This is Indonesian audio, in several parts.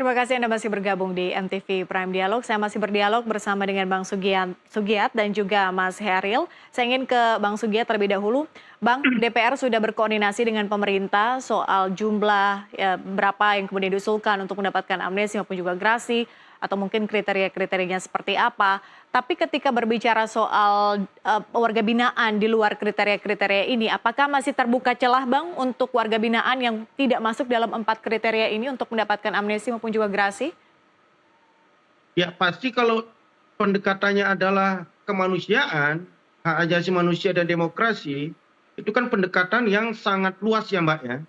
Terima kasih Anda masih bergabung di MTV Prime Dialog. Saya masih berdialog bersama dengan Bang Sugiat dan juga Mas Heril. Saya ingin ke Bang Sugiat terlebih dahulu. Bang, DPR sudah berkoordinasi dengan pemerintah soal jumlah berapa yang kemudian diusulkan untuk mendapatkan amnesti maupun juga grasi, atau mungkin kriteria-kriterianya seperti apa. Tapi ketika berbicara soal warga binaan di luar kriteria-kriteria ini, apakah masih terbuka celah Bang untuk warga binaan yang tidak masuk dalam 4 kriteria ini untuk mendapatkan amnesti maupun juga grasi? Ya pasti kalau pendekatannya adalah kemanusiaan, hak asasi manusia dan demokrasi, itu kan pendekatan yang sangat luas ya Mbak ya.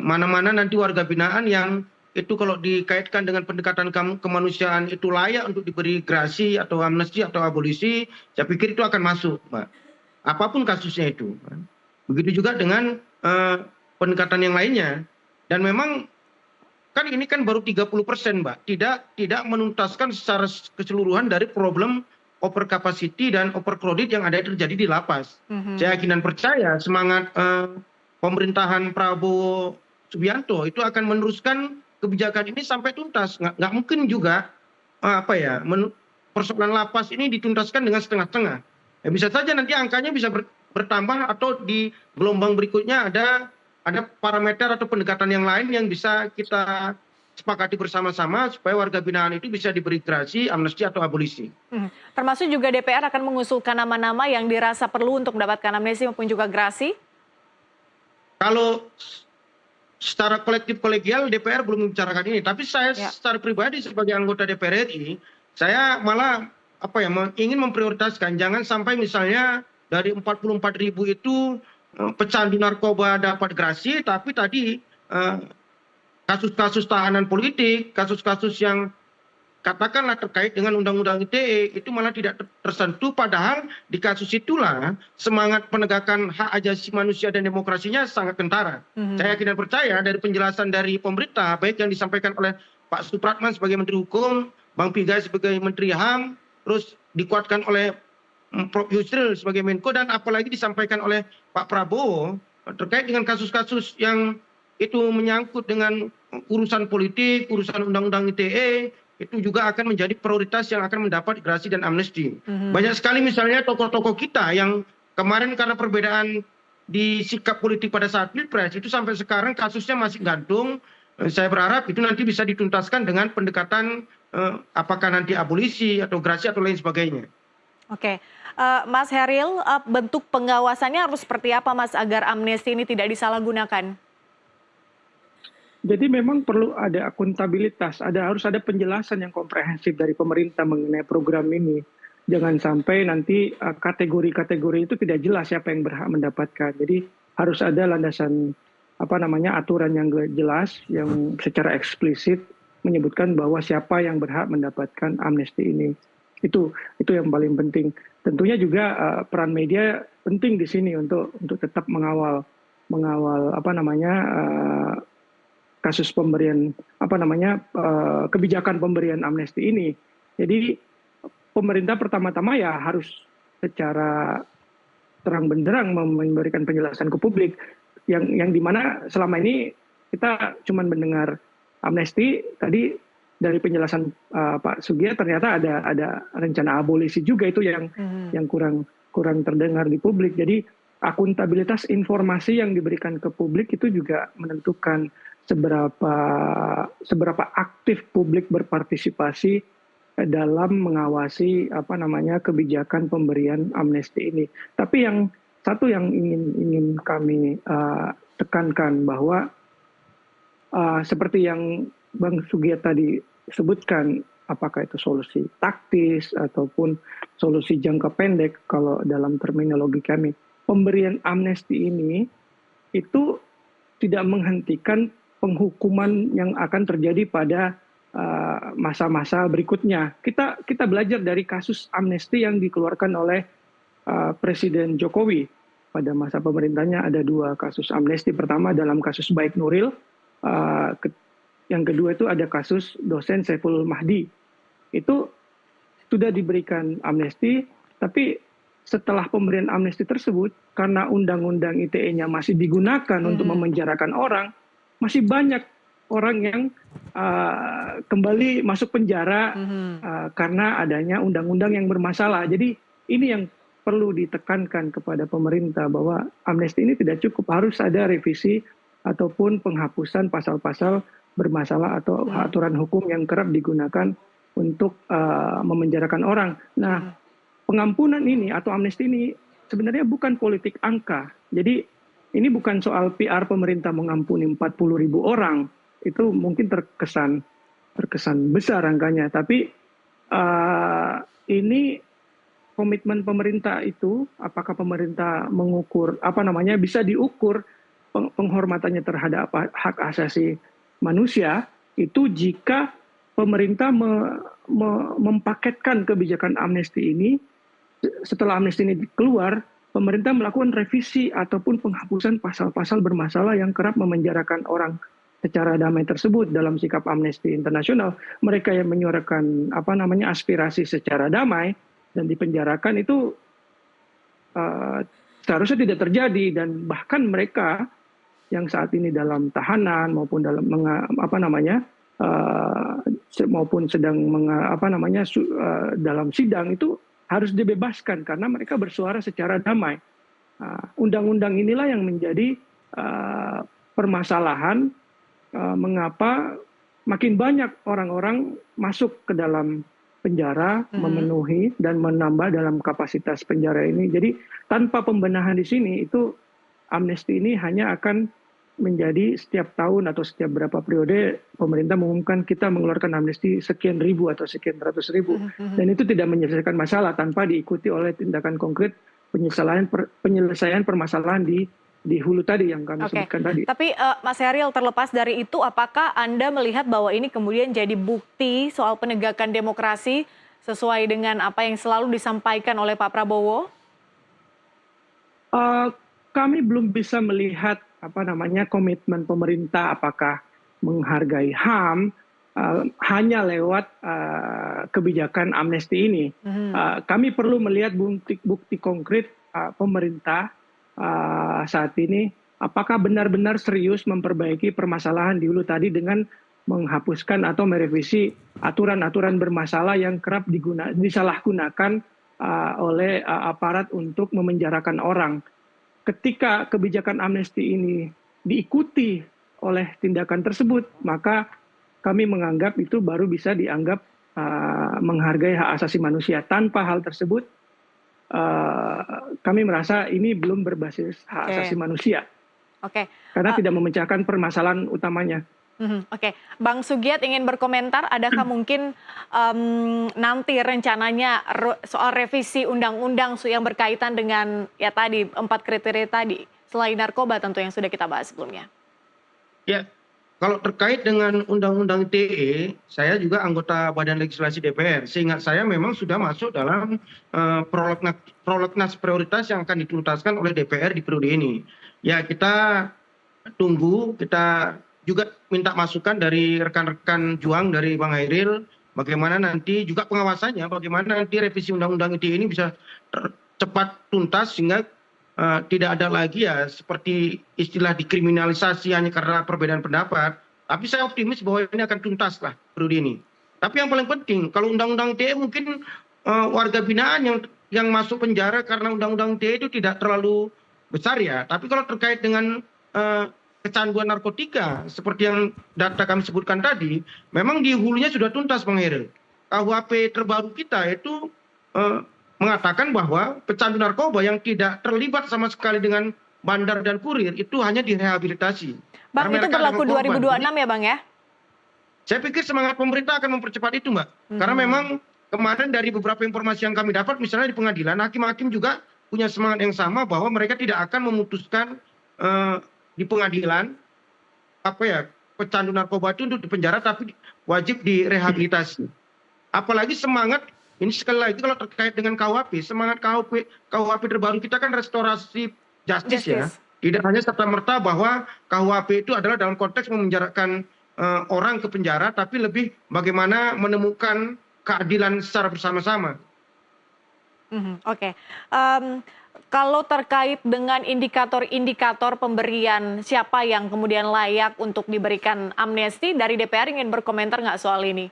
Mana-mana nanti warga binaan yang itu kalau dikaitkan dengan pendekatan kemanusiaan itu layak untuk diberi grasi atau amnesti atau abolisi, saya pikir itu akan masuk Mbak. Apapun kasusnya itu. Begitu juga dengan pendekatan yang lainnya. Dan memang kan ini kan baru 30% Mbak, tidak menuntaskan secara keseluruhan dari problem over capacity dan overcrowded yang ada terjadi di lapas. Saya yakin dan percaya semangat pemerintahan Prabowo Subianto itu akan meneruskan kebijakan ini sampai tuntas. Nggak mungkin juga persoalan lapas ini dituntaskan dengan setengah-setengah. Ya, bisa saja nanti angkanya bisa bertambah atau di gelombang berikutnya ada parameter atau pendekatan yang lain yang bisa kita sepakati bersama-sama supaya warga binaan itu bisa diberi grasi, amnesti atau abolisi. Termasuk juga DPR akan mengusulkan nama-nama yang dirasa perlu untuk mendapatkan amnesti maupun juga grasi? Kalau secara kolektif kolegial DPR belum membicarakan ini, tapi saya secara pribadi sebagai anggota DPR RI, saya malah ingin memprioritaskan jangan sampai misalnya dari 44.000 itu pecandu narkoba dapat grasi, tapi tadi kasus-kasus tahanan politik, kasus-kasus yang katakanlah terkait dengan undang-undang ITE itu malah tidak tersentuh, padahal di kasus itulah semangat penegakan hak asasi manusia dan demokrasinya sangat kentara. Saya yakin dan percaya dari penjelasan dari pemerintah, baik yang disampaikan oleh Pak Supratman sebagai Menteri Hukum, Bang Pigai sebagai Menteri HAM, terus dikuatkan oleh Prof. Yusril sebagai Menko, dan apalagi disampaikan oleh Pak Prabowo terkait dengan kasus-kasus yang itu menyangkut dengan urusan politik, urusan undang-undang ITE, itu juga akan menjadi prioritas yang akan mendapat grasi dan amnesti. Banyak sekali misalnya tokoh-tokoh kita yang kemarin karena perbedaan di sikap politik pada saat Pilpres itu sampai sekarang kasusnya masih gantung. Saya berharap itu nanti bisa dituntaskan dengan pendekatan apakah nanti abolisi atau grasi atau lain sebagainya. Oke, Mas Heril, bentuk pengawasannya harus seperti apa Mas agar amnesti ini tidak disalahgunakan? Jadi memang perlu ada akuntabilitas, harus ada penjelasan yang komprehensif dari pemerintah mengenai program ini. Jangan sampai nanti kategori-kategori itu tidak jelas siapa yang berhak mendapatkan. Jadi harus ada landasan aturan yang jelas, yang secara eksplisit menyebutkan bahwa siapa yang berhak mendapatkan amnesti ini. Itu yang paling penting. Tentunya juga peran media penting di sini untuk tetap mengawal kasus pemberian kebijakan pemberian amnesti ini. Jadi pemerintah pertama-tama ya harus secara terang benderang memberikan penjelasan ke publik yang dimana selama ini kita cuma mendengar amnesti. Tadi dari penjelasan Pak Sugiat ternyata ada rencana abolisi juga, itu yang kurang terdengar di publik. Jadi akuntabilitas informasi yang diberikan ke publik itu juga menentukan seberapa aktif publik berpartisipasi dalam mengawasi kebijakan pemberian amnesti ini. Tapi yang satu yang ingin kami tekankan bahwa seperti yang Bang Sugiat tadi sebutkan, apakah itu solusi taktis ataupun solusi jangka pendek, kalau dalam terminologi kami, pemberian amnesti ini itu tidak menghentikan penghukuman yang akan terjadi pada masa-masa berikutnya. Kita belajar dari kasus amnesti yang dikeluarkan oleh Presiden Jokowi. Pada masa pemerintahnya ada 2 kasus amnesti. Pertama dalam kasus Baik Nuril, yang kedua itu ada kasus dosen Saiful Mahdi. Itu sudah diberikan amnesti, tapi setelah pemberian amnesti tersebut, karena undang-undang ITE-nya masih digunakan untuk memenjarakan orang, masih banyak orang yang kembali masuk penjara karena adanya undang-undang yang bermasalah. Jadi ini yang perlu ditekankan kepada pemerintah bahwa amnesti ini tidak cukup, harus ada revisi ataupun penghapusan pasal-pasal bermasalah atau aturan hukum yang kerap digunakan untuk memenjarakan orang. Nah, pengampunan ini atau amnesti ini sebenarnya bukan politik angka. Jadi ini bukan soal PR pemerintah mengampuni 40.000 orang. Itu mungkin terkesan besar angkanya. Tapi ini komitmen pemerintah itu, apakah pemerintah mengukur, bisa diukur penghormatannya terhadap hak asasi manusia, itu jika pemerintah mempaketkan kebijakan amnesti ini, setelah amnesti ini keluar, pemerintah melakukan revisi ataupun penghapusan pasal-pasal bermasalah yang kerap memenjarakan orang secara damai tersebut dalam sikap Amnesty International. Mereka yang menyuarakan aspirasi secara damai dan dipenjarakan itu seharusnya tidak terjadi, dan bahkan mereka yang saat ini dalam tahanan maupun dalam maupun sedang dalam sidang itu harus dibebaskan karena mereka bersuara secara damai. Undang-undang inilah yang menjadi permasalahan mengapa makin banyak orang-orang masuk ke dalam penjara, memenuhi dan menambah dalam kapasitas penjara ini. Jadi tanpa pembenahan di sini, itu amnesti ini hanya akan menjadi setiap tahun atau setiap berapa periode pemerintah mengumumkan kita mengeluarkan amnesti sekian ribu atau sekian ratus ribu. Dan itu tidak menyelesaikan masalah tanpa diikuti oleh tindakan konkret penyelesaian permasalahan di hulu tadi yang kami sebutkan tadi. Tapi Mas Heryl, terlepas dari itu, apakah Anda melihat bahwa ini kemudian jadi bukti soal penegakan demokrasi sesuai dengan apa yang selalu disampaikan oleh Pak Prabowo? Kami belum bisa melihat komitmen pemerintah apakah menghargai HAM hanya lewat kebijakan amnesti ini. Kami perlu melihat bukti konkret pemerintah saat ini, apakah benar-benar serius memperbaiki permasalahan di hulu tadi dengan menghapuskan atau merevisi aturan-aturan bermasalah yang kerap disalahgunakan oleh aparat untuk memenjarakan orang. Ketika kebijakan amnesti ini diikuti oleh tindakan tersebut, maka kami menganggap itu baru bisa dianggap menghargai hak asasi manusia. Tanpa hal tersebut, kami merasa ini belum berbasis hak asasi manusia. Karena tidak memecahkan permasalahan utamanya. Bang Sugiat ingin berkomentar, adakah mungkin nanti rencananya soal revisi undang-undang yang berkaitan dengan ya tadi 4 kriteria tadi, selain narkoba tentu yang sudah kita bahas sebelumnya? Ya, kalau terkait dengan undang-undang ITE, saya juga anggota Badan Legislasi DPR. Seingat saya memang sudah masuk dalam prolegnas prioritas yang akan dituntaskan oleh DPR di periode ini. Ya, kita tunggu, kita juga minta masukan dari rekan-rekan juang dari Bang Hairil, bagaimana nanti juga pengawasannya, bagaimana nanti revisi undang-undang ITE ini bisa cepat tuntas sehingga tidak ada lagi ya seperti istilah dikriminalisasi hanya karena perbedaan pendapat. Tapi saya optimis bahwa ini akan tuntas lah periode ini. Tapi yang paling penting, kalau undang-undang ITE mungkin warga binaan yang masuk penjara karena undang-undang ITE itu tidak terlalu besar ya. Tapi kalau terkait dengan kecanduan narkotika seperti yang data kami sebutkan tadi, memang di hulunya sudah tuntas, Bang Hairil. KUHP terbaru kita itu mengatakan bahwa pecandu narkoba yang tidak terlibat sama sekali dengan bandar dan kurir itu hanya direhabilitasi. Bang, itu berlaku 2026 ya Bang ya? Saya pikir semangat pemerintah akan mempercepat itu, Mbak. Karena memang kemarin dari beberapa informasi yang kami dapat, misalnya di pengadilan, hakim-hakim juga punya semangat yang sama bahwa mereka tidak akan memutuskan di pengadilan pecandu narkoba itu untuk dipenjara, tapi wajib direhabilitasi. Apalagi semangat ini sekali lagi kalau terkait dengan KUHP, semangat KUHP terbaru kita kan restorasi justice ya. Tidak hanya serta-merta bahwa KUHP itu adalah dalam konteks memenjarakan orang ke penjara, tapi lebih bagaimana menemukan keadilan secara bersama-sama. Oke. Kalau terkait dengan indikator-indikator pemberian siapa yang kemudian layak untuk diberikan amnesti, dari DPR ingin berkomentar nggak soal ini?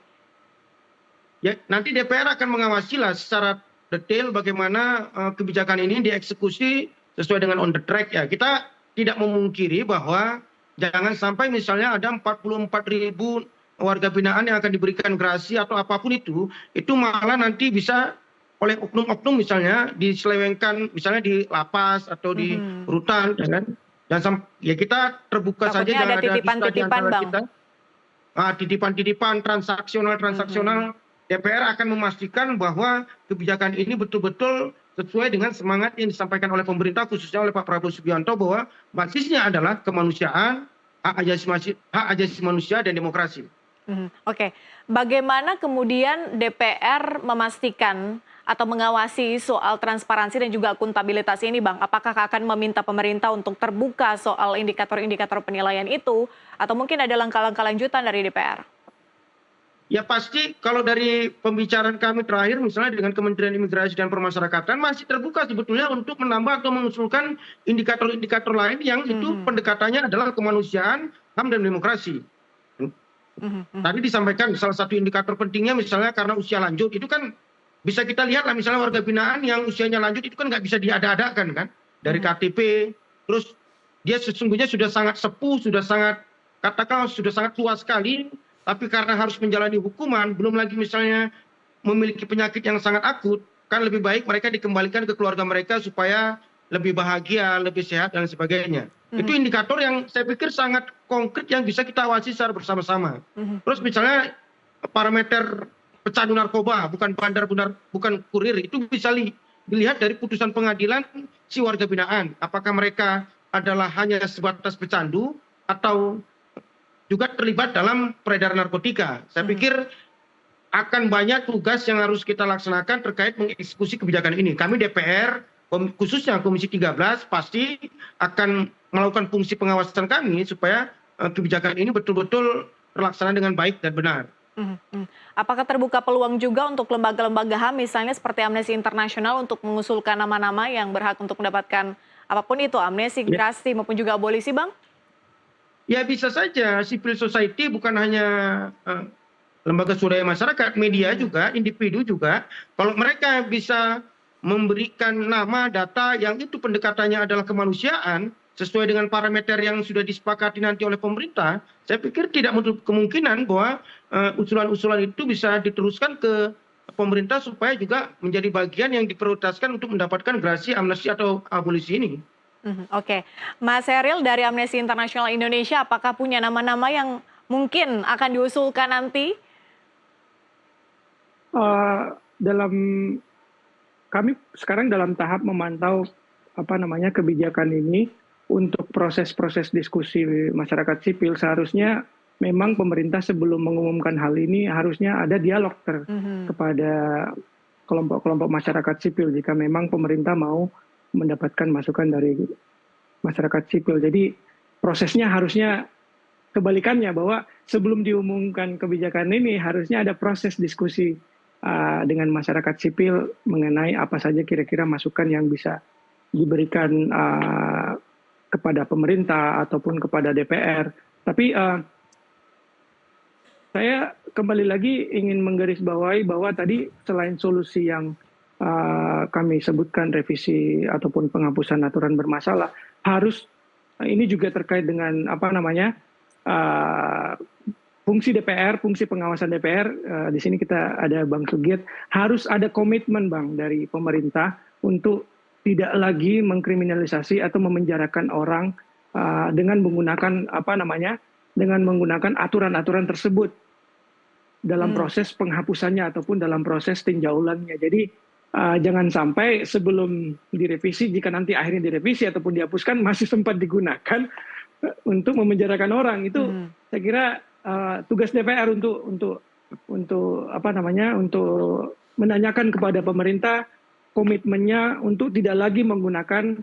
Ya, nanti DPR akan mengawasi lah secara detail bagaimana kebijakan ini dieksekusi sesuai dengan on the track ya. Kita tidak memungkiri bahwa jangan sampai misalnya ada 44.000 warga binaan yang akan diberikan gerasi atau apapun itu malah nanti bisa oleh oknum-oknum misalnya diselewengkan misalnya di lapas atau di rutan, ya kan? Ya kita terbuka saja, Takutnya ada jangan ada dusta di titipan-titipan, antara Bang. kita. Titipan-titipan transaksional, DPR akan memastikan bahwa kebijakan ini betul-betul sesuai dengan semangat yang disampaikan oleh pemerintah, khususnya oleh Pak Prabowo Subianto, bahwa basisnya adalah kemanusiaan, hak asasi manusia, dan demokrasi. Oke, bagaimana kemudian DPR memastikan atau mengawasi soal transparansi dan juga akuntabilitas ini, Bang? Apakah akan meminta pemerintah untuk terbuka soal indikator-indikator penilaian itu, atau mungkin ada langkah-langkah lanjutan dari DPR? Ya pasti kalau dari pembicaraan kami terakhir misalnya dengan Kementerian Imigrasi dan Pemasyarakatan masih terbuka sebetulnya untuk menambah atau mengusulkan indikator-indikator lain yang itu pendekatannya adalah kemanusiaan, HAM, dan demokrasi. Tadi disampaikan salah satu indikator pentingnya misalnya karena usia lanjut, itu kan bisa kita lihat lah misalnya warga binaan yang usianya lanjut itu kan nggak bisa diada-adakan kan dari KTP, terus dia sesungguhnya sudah sangat sepuh, sudah sangat katakanlah sudah sangat tua sekali, tapi karena harus menjalani hukuman, belum lagi misalnya memiliki penyakit yang sangat akut, kan lebih baik mereka dikembalikan ke keluarga mereka supaya lebih bahagia, lebih sehat, dan sebagainya. Itu indikator yang saya pikir sangat konkret yang bisa kita awasi secara bersama-sama. Terus misalnya parameter pecandu narkoba, bukan bandar, bukan kurir, itu bisa dilihat dari putusan pengadilan si warga binaan. Apakah mereka adalah hanya sebatas pecandu atau juga terlibat dalam peredaran narkotika. Saya pikir akan banyak tugas yang harus kita laksanakan terkait mengeksekusi kebijakan ini. Kami DPR, khususnya Komisi 13, pasti akan melakukan fungsi pengawasan kami supaya kebijakan ini betul-betul terlaksana dengan baik dan benar. Apakah terbuka peluang juga untuk lembaga-lembaga HAM misalnya seperti Amnesty International untuk mengusulkan nama-nama yang berhak untuk mendapatkan apapun itu, amnesti, gerasi maupun juga abolisi, Bang? Ya bisa saja, civil society bukan hanya lembaga swadaya masyarakat, media juga, individu juga. Kalau mereka bisa memberikan nama, data yang itu pendekatannya adalah kemanusiaan, sesuai dengan parameter yang sudah disepakati nanti oleh pemerintah, saya pikir tidak menutup kemungkinan bahwa usulan-usulan itu bisa diteruskan ke pemerintah supaya juga menjadi bagian yang diprioritaskan untuk mendapatkan gerasi, amnesti, atau abolisi ini. Oke, Mas Heril dari Amnesty International Indonesia, apakah punya nama-nama yang mungkin akan diusulkan nanti? Kami sekarang dalam tahap memantau kebijakan ini untuk proses-proses diskusi masyarakat sipil. Seharusnya memang pemerintah sebelum mengumumkan hal ini harusnya ada dialog kepada kelompok-kelompok masyarakat sipil jika memang pemerintah mau mendapatkan masukan dari masyarakat sipil. Jadi prosesnya harusnya kebalikannya, bahwa sebelum diumumkan kebijakan ini harusnya ada proses diskusi dengan masyarakat sipil mengenai apa saja kira-kira masukan yang bisa diberikan kepada pemerintah ataupun kepada DPR. Tapi saya kembali lagi ingin menggarisbawahi bahwa tadi selain solusi yang kami sebutkan, revisi ataupun penghapusan aturan bermasalah, harus ini juga terkait dengan fungsi DPR, fungsi pengawasan DPR. Di sini kita ada Bang Sugiat, harus ada komitmen Bang dari pemerintah untuk tidak lagi mengkriminalisasi atau memenjarakan orang dengan menggunakan dengan menggunakan aturan-aturan tersebut dalam proses penghapusannya ataupun dalam proses tinjaulannya. Jadi jangan sampai sebelum direvisi, jika nanti akhirnya direvisi ataupun dihapuskan masih sempat digunakan untuk memenjarakan orang. Itu saya kira tugas DPR untuk menanyakan kepada pemerintah komitmennya untuk tidak lagi menggunakan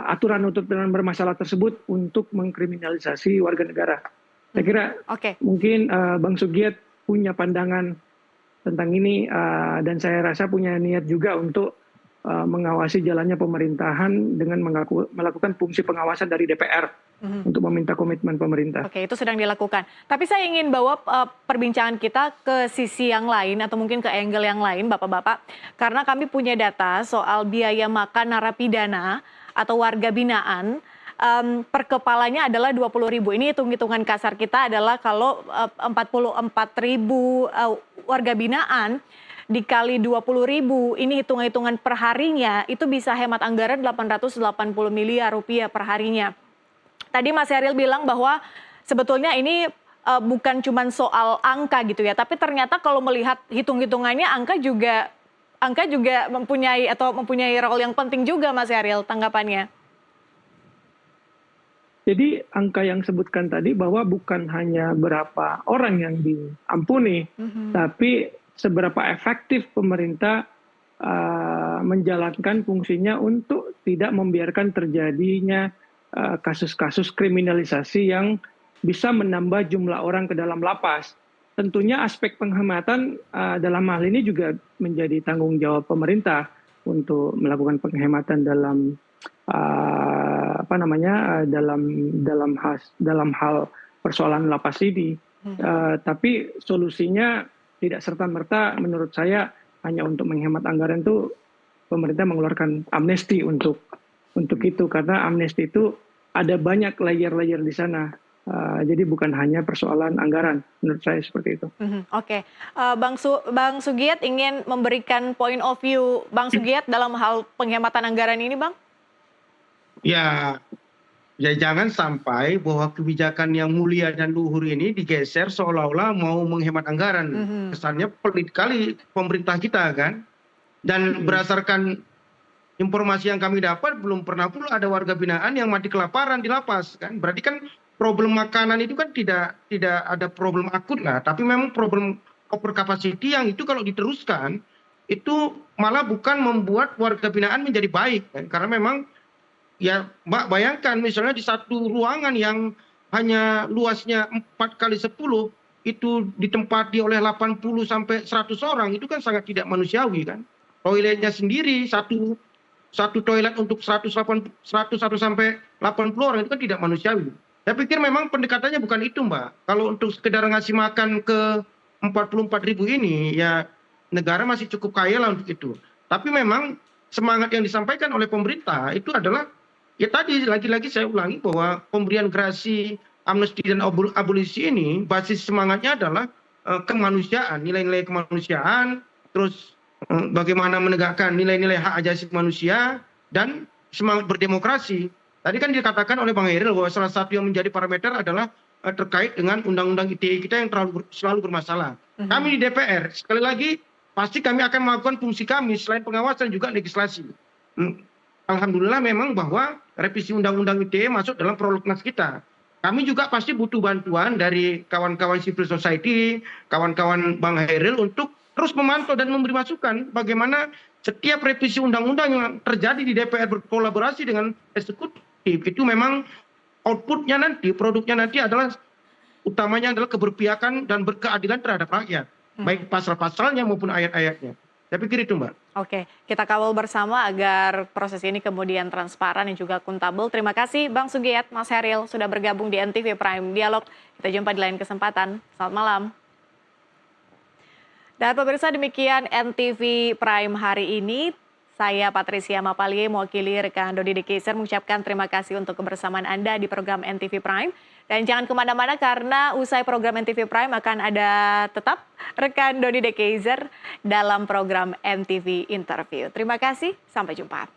aturan untuk bermasalah tersebut untuk mengkriminalisasi warga negara. Saya kira mungkin Bang Sugiat punya pandangan tentang ini dan saya rasa punya niat juga untuk mengawasi jalannya pemerintahan dengan melakukan fungsi pengawasan dari DPR untuk meminta komitmen pemerintah. Oke, itu sedang dilakukan. Tapi saya ingin bawa perbincangan kita ke sisi yang lain atau mungkin ke angle yang lain, Bapak-Bapak. Karena kami punya data soal biaya makan narapidana atau warga binaan. Per kepalanya adalah 20.000. Ini hitung-hitungan kasar kita adalah kalau 44.000 warga binaan dikali 20.000, ini hitung-hitungan per harinya itu bisa hemat anggaran 880 miliar rupiah per harinya. Tadi Mas Heryl bilang bahwa sebetulnya ini bukan cuma soal angka gitu ya, tapi ternyata kalau melihat hitung-hitungannya angka juga mempunyai role yang penting juga, Mas Heryl, tanggapannya. Jadi angka yang sebutkan tadi bahwa bukan hanya berapa orang yang diampuni, tapi seberapa efektif pemerintah menjalankan fungsinya untuk tidak membiarkan terjadinya kasus-kasus kriminalisasi yang bisa menambah jumlah orang ke dalam lapas. Tentunya aspek penghematan dalam hal ini juga menjadi tanggung jawab pemerintah untuk melakukan penghematan dalam dalam hal persoalan lapas ini. Tapi solusinya tidak serta-merta menurut saya hanya untuk menghemat anggaran itu pemerintah mengeluarkan amnesti untuk itu, karena amnesti itu ada banyak layer-layer di sana. Jadi bukan hanya persoalan anggaran, menurut saya seperti itu. Oke. Bang Sugiat ingin memberikan point of view Bang Sugiat dalam hal penghematan anggaran ini, Bang? Ya jangan sampai bahwa kebijakan yang mulia dan luhur ini digeser seolah-olah mau menghemat anggaran. Kesannya pelit kali pemerintah kita kan. Dan berdasarkan informasi yang kami dapat, belum pernah pula ada warga binaan yang mati kelaparan di lapas kan. Berarti kan problem makanan itu kan tidak ada problem akut lah, tapi memang problem over capacity yang itu kalau diteruskan itu malah bukan membuat warga binaan menjadi baik kan? Karena memang ya Mbak bayangkan misalnya di satu ruangan yang hanya luasnya 4x10 itu ditempati oleh 80 sampai 100 orang, itu kan sangat tidak manusiawi kan. Toiletnya sendiri satu toilet untuk 100 sampai 80 orang itu kan tidak manusiawi. Saya pikir memang pendekatannya bukan itu, Mbak. Kalau untuk sekedar ngasih makan ke 44.000 ini, ya negara masih cukup kaya lah untuk itu. Tapi memang semangat yang disampaikan oleh pemerintah itu adalah, ya tadi lagi-lagi saya ulangi bahwa pemberian gerasi, amnesti dan abolisi ini, basis semangatnya adalah kemanusiaan, nilai-nilai kemanusiaan, terus bagaimana menegakkan nilai-nilai hak asasi manusia, dan semangat berdemokrasi. Tadi kan dikatakan oleh Bang Heryl bahwa salah satu yang menjadi parameter adalah terkait dengan undang-undang ITE kita yang selalu bermasalah. Kami di DPR, sekali lagi, pasti kami akan melakukan fungsi kami selain pengawasan juga legislasi. Alhamdulillah memang bahwa revisi undang-undang ITE masuk dalam prolegnas kita. Kami juga pasti butuh bantuan dari kawan-kawan civil society, kawan-kawan Bang Heryl untuk terus memantau dan memberi masukan bagaimana setiap revisi undang-undang yang terjadi di DPR berkolaborasi dengan eksekutif itu memang outputnya nanti, produknya nanti adalah utamanya adalah keberpihakan dan berkeadilan terhadap rakyat, baik pasal-pasalnya maupun ayat-ayatnya. Saya pikir itu, Mbak. Oke, kita kawal bersama agar proses ini kemudian transparan dan juga akuntabel. Terima kasih Bang Sugiat, Mas Heryl sudah bergabung di NTV Prime Dialog. Kita jumpa di lain kesempatan. Selamat malam. Dan pemirsa, demikian NTV Prime hari ini. Saya Patricia Mapalie mewakili rekan Dodi Dekeizer mengucapkan terima kasih untuk kebersamaan Anda di program NTV Prime. Dan jangan kemana-mana karena usai program NTV Prime akan ada tetap rekan Dodi Dekeizer dalam program NTV Interview. Terima kasih, sampai jumpa.